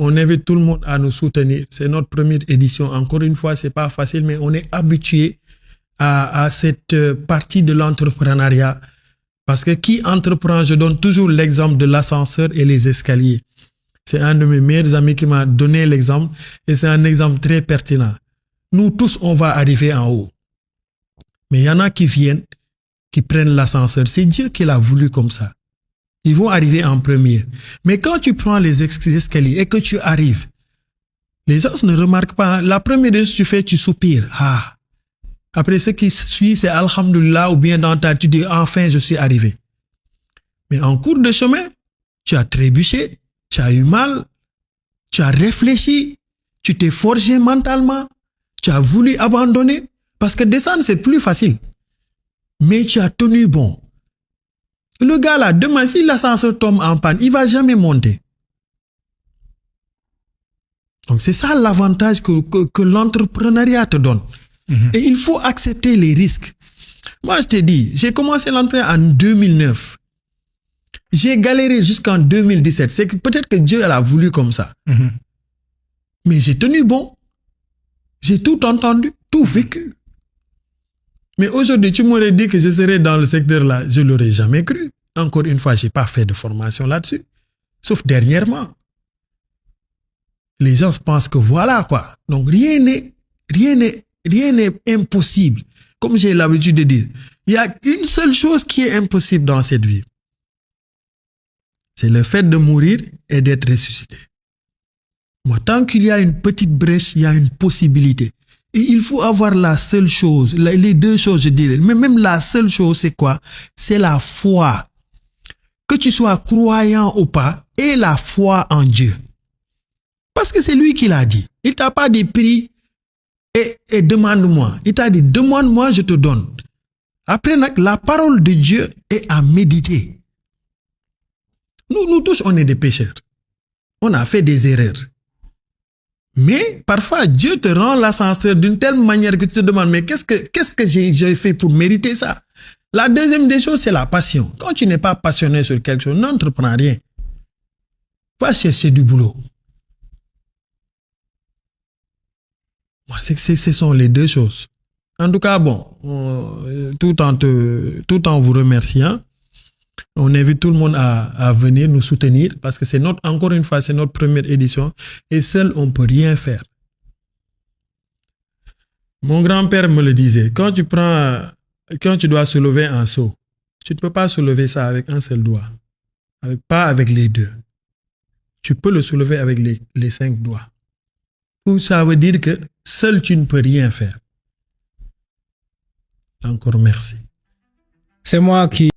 On invite tout le monde à nous soutenir. C'est notre première édition. Encore une fois, c'est pas facile, mais on est habitué à cette partie de l'entrepreneuriat. Parce que qui entreprend, je donne toujours l'exemple de l'ascenseur et les escaliers. C'est un de mes meilleurs amis qui m'a donné l'exemple et c'est un exemple très pertinent. Nous tous, on va arriver en haut. Mais il y en a qui viennent, qui prennent l'ascenseur. C'est Dieu qui l'a voulu comme ça. Ils vont arriver en premier. Mais quand tu prends les escaliers et que tu arrives, les gens ne remarquent pas. La première chose que tu fais, tu soupires. Ah. Après, ce qui suit, c'est Alhamdulillah ou bien dans ta, tu dis enfin je suis arrivé. Mais en cours de chemin, tu as trébuché, tu as eu mal, tu as réfléchi, tu t'es forgé mentalement, tu as voulu abandonner. Parce que descendre, c'est plus facile. Mais tu as tenu bon. Le gars là, demain, si l'ascenseur tombe en panne, il ne va jamais monter. Donc c'est ça l'avantage que l'entrepreneuriat te donne. Et il faut accepter les risques. Moi, je te dis, j'ai commencé l'entrepreneuriat en 2009. J'ai galéré jusqu'en 2017. C'est que peut-être que Dieu l'a voulu comme ça. Mais j'ai tenu bon. J'ai tout entendu, tout vécu. Mais aujourd'hui, tu m'aurais dit que je serais dans le secteur là, je ne l'aurais jamais cru. Encore une fois, je n'ai pas fait de formation là-dessus. Sauf dernièrement. Les gens pensent que voilà quoi. Donc rien n'est impossible. Comme j'ai l'habitude de dire, il y a une seule chose qui est impossible dans cette vie. C'est le fait de mourir et d'être ressuscité. Moi, tant qu'il y a une petite brèche, il y a une possibilité. Et il faut avoir la seule chose, les deux choses, je dirais. Mais même la seule chose, c'est quoi? C'est la foi. Que tu sois croyant ou pas, et la foi en Dieu. Parce que c'est lui qui l'a dit. Il t'a pas dit prie et demande-moi. Il t'a dit demande-moi, je te donne. Après, la parole de Dieu est à méditer. Nous tous, on est des pécheurs. On a fait des erreurs. Mais parfois, Dieu te rend l'ascenseur d'une telle manière que tu te demandes, mais qu'est-ce que j'ai fait pour mériter ça? La deuxième des choses, c'est la passion. Quand tu n'es pas passionné sur quelque chose, n'entreprends rien. Va chercher du boulot. Moi, ce sont les deux choses. En tout cas, bon, tout en vous remerciant, on invite tout le monde à venir nous soutenir parce que encore une fois, c'est notre première édition et seul, on ne peut rien faire. Mon grand-père me le disait, quand tu dois soulever un seau, tu ne peux pas soulever ça avec un seul doigt, pas avec les deux. Tu peux le soulever avec les 5 doigts. Tout ça veut dire que seul tu ne peux rien faire. Encore merci. C'est moi qui